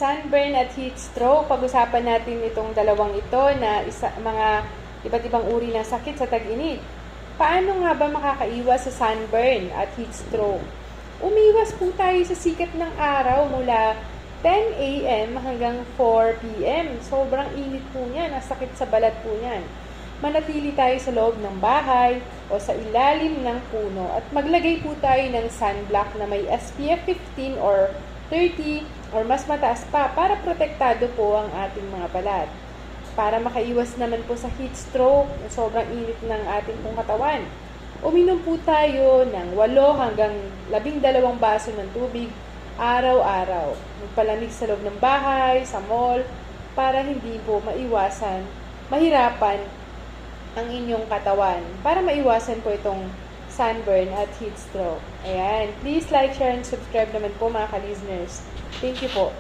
sunburn at heat stroke. Pag-usapan natin itong dalawang ito na mga iba't ibang uri ng sakit sa tag-init. Paano nga ba makakaiwas sa sunburn at heat stroke? Umiwas po tayo sa sikat ng araw mula 10 a.m. hanggang 4 p.m. Sobrang init po niyan, sakit sa balat po niyan. Manatili tayo sa loob ng bahay o sa ilalim ng puno at maglagay po tayo ng sunblock na may SPF 15 or 30 or mas mataas pa para protektado po ang ating mga balat. Para makaiwas naman po sa heat stroke, sobrang init ng ating pong katawan. Uminom po tayo ng 8 hanggang 12 baso ng tubig araw-araw. Magpalamig sa loob ng bahay, sa mall, para hindi po mahirapan ang inyong katawan. Para maiwasan po itong sunburn at heat stroke. Ayan. Please like, share, and subscribe naman po mga ka-listeners. Thank you po.